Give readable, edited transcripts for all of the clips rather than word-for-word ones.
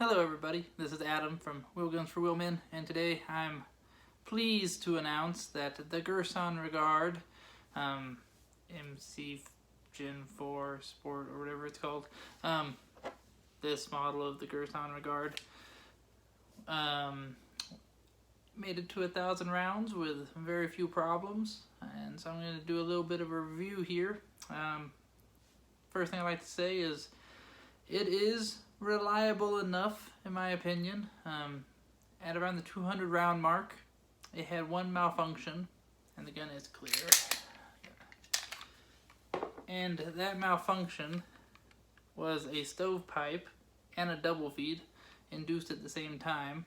Hello everybody, this is Adam from Wheel Guns for Wheelmen, and today I'm pleased to announce that the Girsan Regard MC Gen 4 Sport or whatever it's called, this model of the Girsan Regard made it to 1,000 rounds with very few problems, and so I'm going to do a little bit of a review here. First thing I'd like to say is it is reliable enough, in my opinion. At around the 200 round mark, it had one malfunction, and the gun is clear. And that malfunction was a stovepipe and a double feed induced at the same time.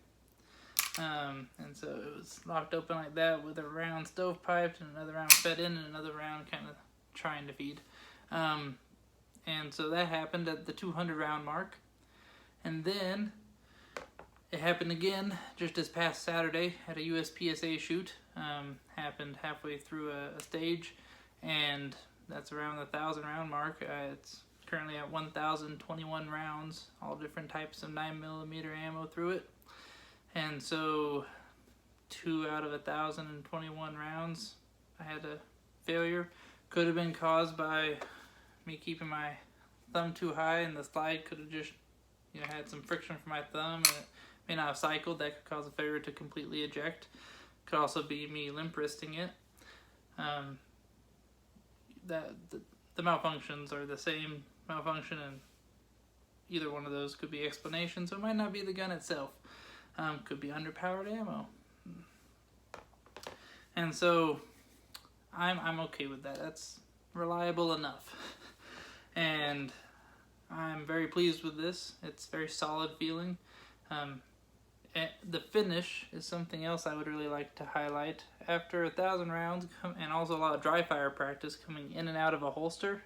And so it was locked open like that with a round stovepiped and another round fed in and another round kind of trying to feed. And so that happened at the 200 round mark. And then it happened again just this past Saturday at a USPSA shoot. Happened halfway through a stage, and that's around the 1,000 round mark. It's currently at 1,021 rounds, all different types of 9mm ammo through it. And so 2 out of 1,021 rounds, I had a failure. Could have been caused by me keeping my thumb too high, and the slide could have just had some friction from my thumb, and it may not have cycled. That could cause a failure to completely eject. Could also be me limp wristing it. The malfunctions are the same malfunction, and either one of those could be explanation. So it might not be the gun itself. Could be underpowered ammo. And so I'm okay with that. That's reliable enough. And I'm very pleased with this. It's very solid feeling. The finish is something else I would really like to highlight. After 1,000 rounds and also a lot of dry fire practice coming in and out of a holster,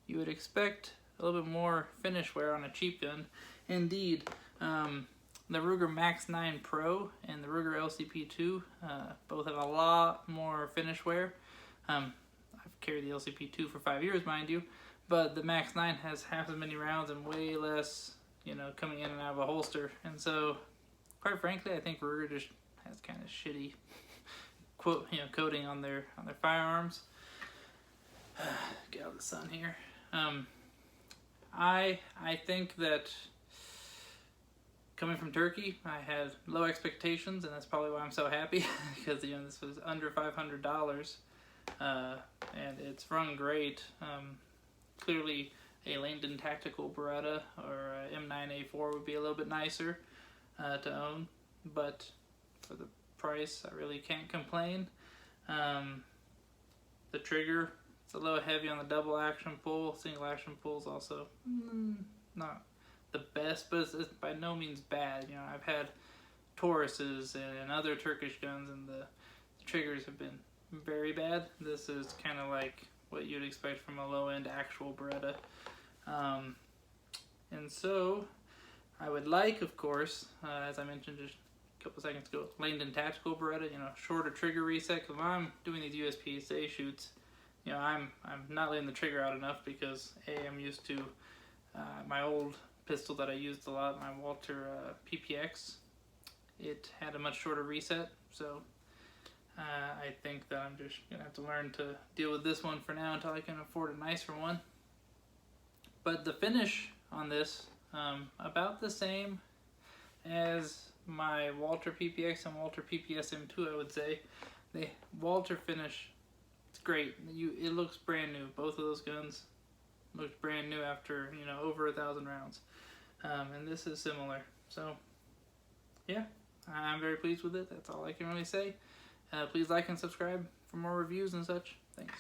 you would expect a little bit more finish wear on a cheap gun. Indeed, the Ruger Max 9 Pro and the Ruger LCP2 both have a lot more finish wear. I've carried the LCP2 for 5 years, mind you, but the Max 9 has half as many rounds and way less, coming in and out of a holster. And so, quite frankly, I think Ruger just has kind of shitty coating on their firearms. Get out of the sun here. I think that coming from Turkey, I had low expectations, and that's probably why I'm so happy because this was under $500, and it's run great. Clearly, a Langdon Tactical Beretta or M9A4 would be a little bit nicer to own, but for the price, I really can't complain. The trigger, it's a little heavy on the double action pull. Single action pull is also not the best, but it's by no means bad. I've had Tauruses and other Turkish guns, and the triggers have been very bad. This is kind of like what you'd expect from a low-end actual Beretta. And so I would like, of course, as I mentioned just a couple seconds ago, Langdon Tactical Beretta, shorter trigger reset. Because when I'm doing these USPSA shoots, I'm not letting the trigger out enough because I'm used to my old pistol that I used a lot, my Walter PPX. It had a much shorter reset, so I think that I'm just going to have to learn to deal with this one for now until I can afford a nicer one. But the finish on this, about the same as my Walter PPX and Walter PPS M2, I would say. The Walter finish, it's great. It looks brand new. Both of those guns looked brand new after, over 1,000 rounds. And this is similar. So, yeah, I'm very pleased with it. That's all I can really say. Please like and subscribe for more reviews and such. Thanks.